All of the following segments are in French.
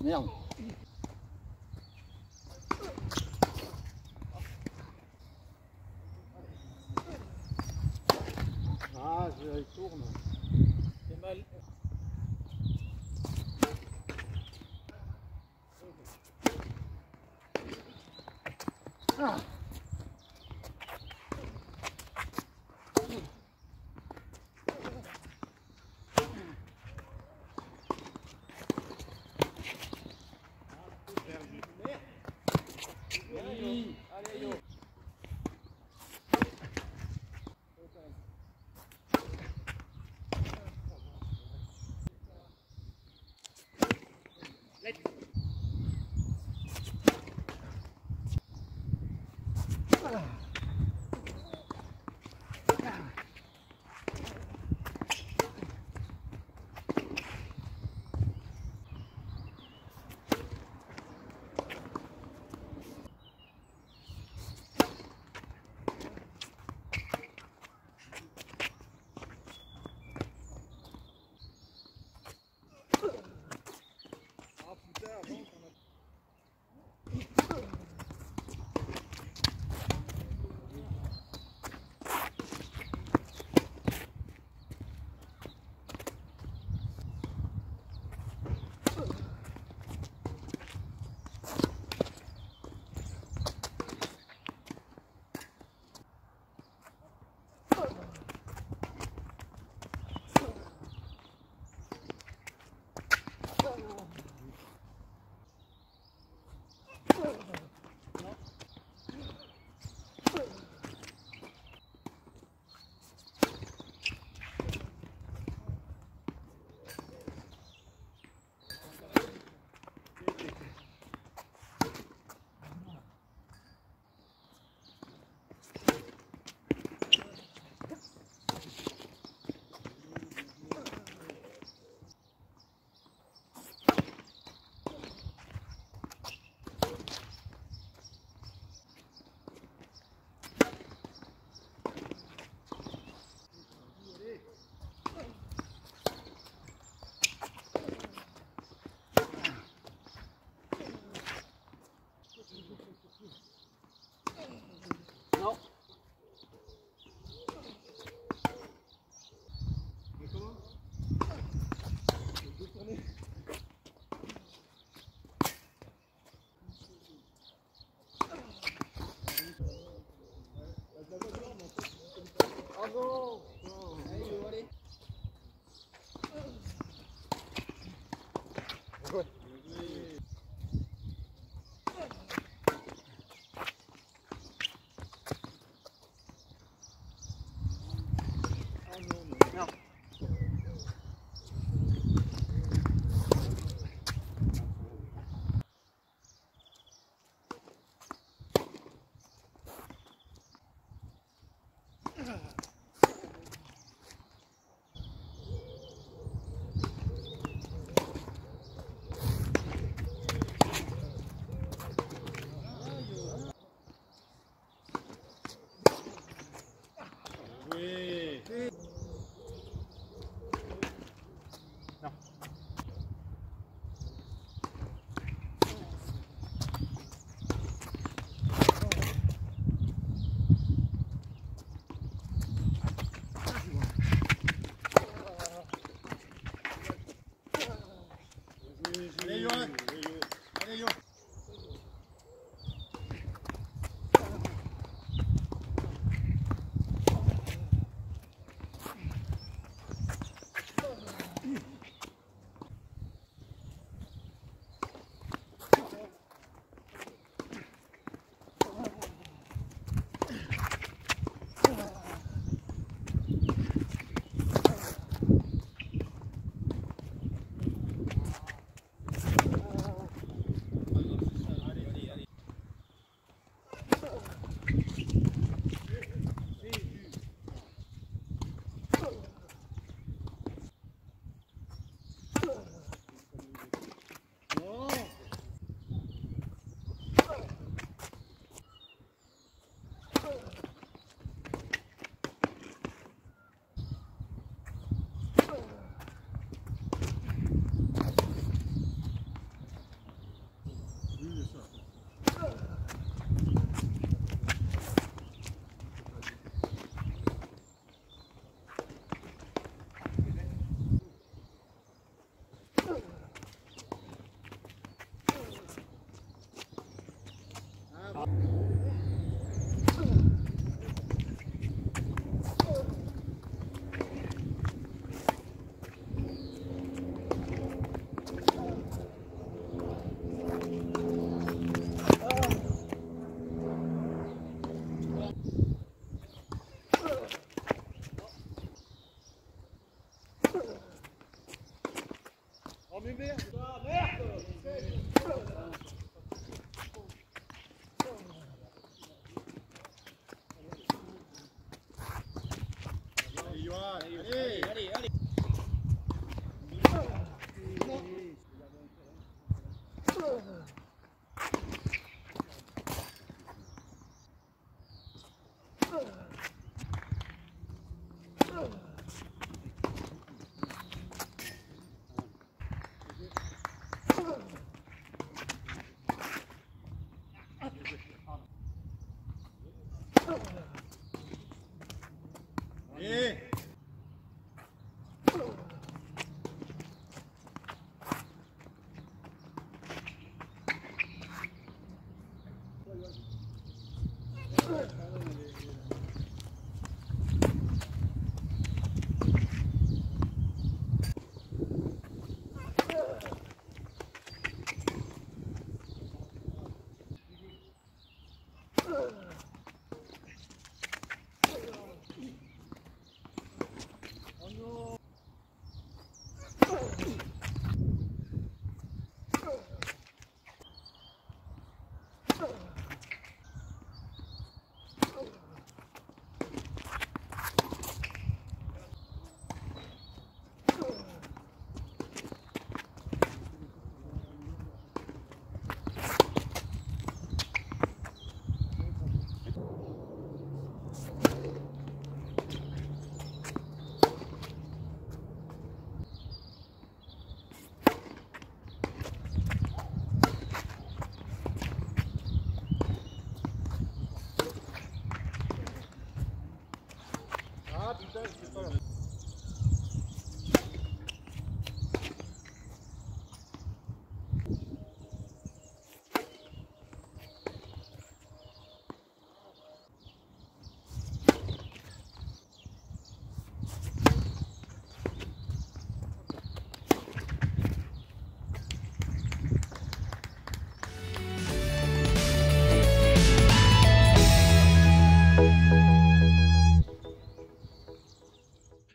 Merde. Ah, je tourne. C'est mal. Ah. Allez, yo. Non. Mais comment? Je vais tourner. Bravo. Allez. Ouais. Non. Oui. Non. Allez.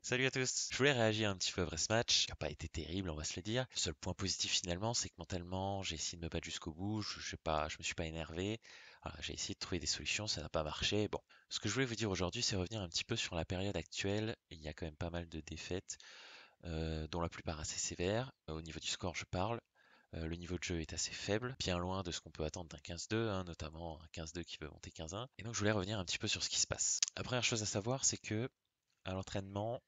Salut à tous, je voulais réagir un petit peu après ce match, qui n'a pas été terrible on va se le dire. Le seul point positif finalement c'est que mentalement j'ai essayé de me battre jusqu'au bout, je me suis pas énervé, voilà, j'ai essayé de trouver des solutions, ça n'a pas marché. Bon, ce que je voulais vous dire aujourd'hui c'est revenir un petit peu sur la période actuelle, il y a quand même pas mal de défaites, dont la plupart assez sévères. Au niveau du score je parle, le niveau de jeu est assez faible, bien loin de ce qu'on peut attendre d'un 15-2, hein, notamment un 15-2 qui veut monter 15-1. Et donc je voulais revenir un petit peu sur ce qui se passe. La première chose à savoir c'est que à l'entraînement,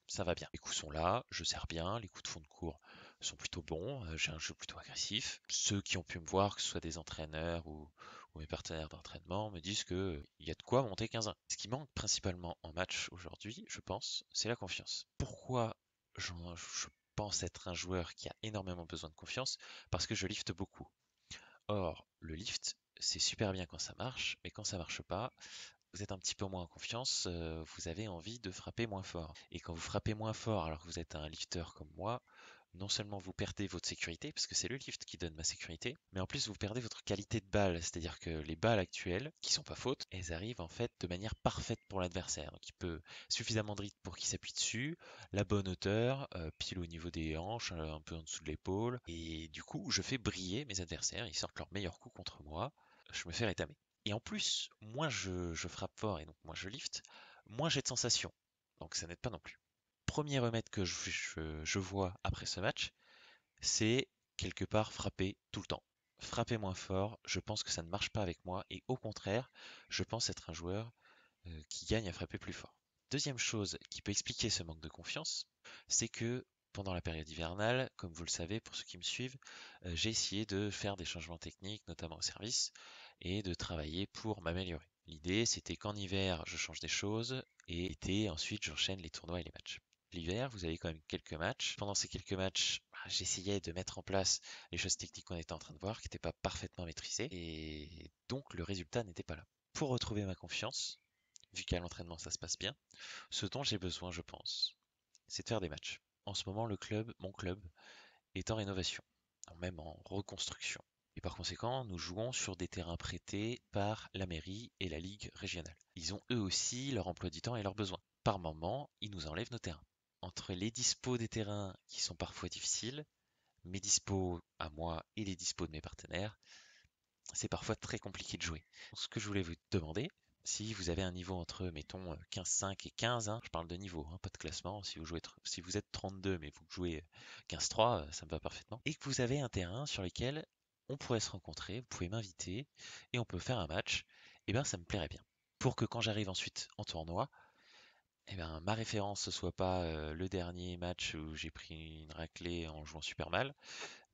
ça va bien. Les coups sont là, je sers bien, les coups de fond de cours sont plutôt bons, j'ai un jeu plutôt agressif. Ceux qui ont pu me voir, que ce soit des entraîneurs ou mes partenaires d'entraînement, me disent que il y a de quoi monter 15-1. Ce qui manque principalement en match aujourd'hui, je pense, c'est la confiance. Pourquoi je pense être un joueur qui a énormément besoin de confiance? Parce que je lifte beaucoup. Or, le lift, c'est super bien quand ça marche, mais quand ça marche pas, vous êtes un petit peu moins en confiance, vous avez envie de frapper moins fort. Et quand vous frappez moins fort alors que vous êtes un lifter comme moi, non seulement vous perdez votre sécurité, parce que c'est le lift qui donne ma sécurité, mais en plus vous perdez votre qualité de balle, c'est-à-dire que les balles actuelles, qui sont pas fautes, elles arrivent en fait de manière parfaite pour l'adversaire. Donc il peut suffisamment de rythme pour qu'il s'appuie dessus, la bonne hauteur, pile au niveau des hanches, un peu en dessous de l'épaule, et du coup je fais briller mes adversaires, ils sortent leur meilleur coup contre moi, je me fais rétamer. Et en plus, moins je frappe fort et donc moins je lift, moins j'ai de sensations. Donc ça n'aide pas non plus. Premier remède que je vois après ce match, c'est quelque part frapper tout le temps. Frapper moins fort, je pense que ça ne marche pas avec moi et au contraire, je pense être un joueur qui gagne à frapper plus fort. Deuxième chose qui peut expliquer ce manque de confiance, c'est que pendant la période hivernale, comme vous le savez pour ceux qui me suivent, j'ai essayé de faire des changements techniques, notamment au service, et de travailler pour m'améliorer. L'idée, c'était qu'en hiver, je change des choses, et été, ensuite, j'enchaîne les tournois et les matchs. L'hiver, vous avez quand même quelques matchs. Pendant ces quelques matchs, j'essayais de mettre en place les choses techniques qu'on était en train de voir, qui n'étaient pas parfaitement maîtrisées, et donc le résultat n'était pas là. Pour retrouver ma confiance, vu qu'à l'entraînement ça se passe bien, ce dont j'ai besoin, je pense, c'est de faire des matchs. En ce moment, mon club, est en rénovation, même en reconstruction. Et par conséquent, nous jouons sur des terrains prêtés par la mairie et la ligue régionale. Ils ont eux aussi leur emploi du temps et leurs besoins. Par moment, ils nous enlèvent nos terrains. Entre les dispos des terrains qui sont parfois difficiles, mes dispos à moi et les dispos de mes partenaires, c'est parfois très compliqué de jouer. Ce que je voulais vous demander, Si vous avez un niveau entre, mettons, 15-5 et 15, hein, je parle de niveau, hein, pas de classement. Si vous êtes 32 mais vous jouez 15-3, ça me va parfaitement. Et que vous avez un terrain sur lequel on pourrait se rencontrer, vous pouvez m'inviter et on peut faire un match, et ben ça me plairait bien. Pour que quand j'arrive ensuite en tournoi, eh ben, ma référence ce soit pas le dernier match où j'ai pris une raclée en jouant super mal,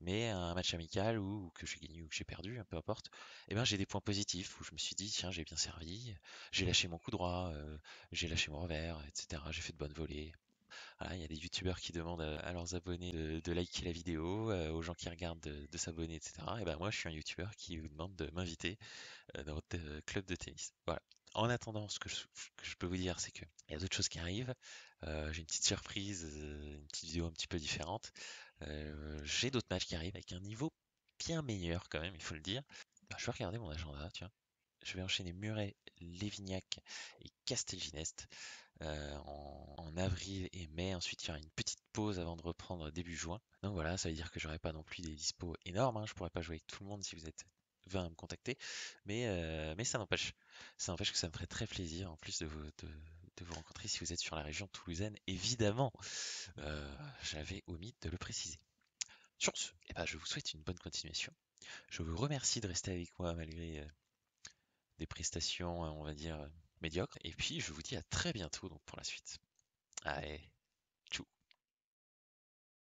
mais un match amical ou que j'ai gagné ou que j'ai perdu, hein, peu importe, eh ben, j'ai des points positifs où je me suis dit, tiens, j'ai bien servi, j'ai lâché mon coup droit, j'ai lâché mon revers, etc. J'ai fait de bonnes volées. Voilà, il y a des youtubeurs qui demandent à leurs abonnés de liker la vidéo, aux gens qui regardent de s'abonner, etc. Et ben moi, je suis un youtubeur qui vous demande de m'inviter dans votre club de tennis. Voilà. En attendant, que je peux vous dire, c'est qu'il y a d'autres choses qui arrivent. J'ai une petite surprise, une petite vidéo un petit peu différente. J'ai d'autres matchs qui arrivent avec un niveau bien meilleur quand même, il faut le dire. Bah, je vais regarder mon agenda, tiens. Je vais enchaîner Muret, Lévignac et Castelginest en avril et mai. Ensuite, faire une petite pause avant de reprendre début juin. Donc voilà, ça veut dire que j'aurai pas non plus des dispos énormes, hein. Je pourrais pas jouer avec tout le monde si vous êtes 20 à me contacter. Mais ça n'empêche. Ça n'empêche que ça me ferait très plaisir en plus de vous rencontrer si vous êtes sur la région toulousaine. Évidemment, j'avais omis de le préciser. Sur ce, eh ben, je vous souhaite une bonne continuation. Je vous remercie de rester avec moi malgré des prestations, on va dire, médiocres. Et puis, je vous dis à très bientôt donc, pour la suite. Allez.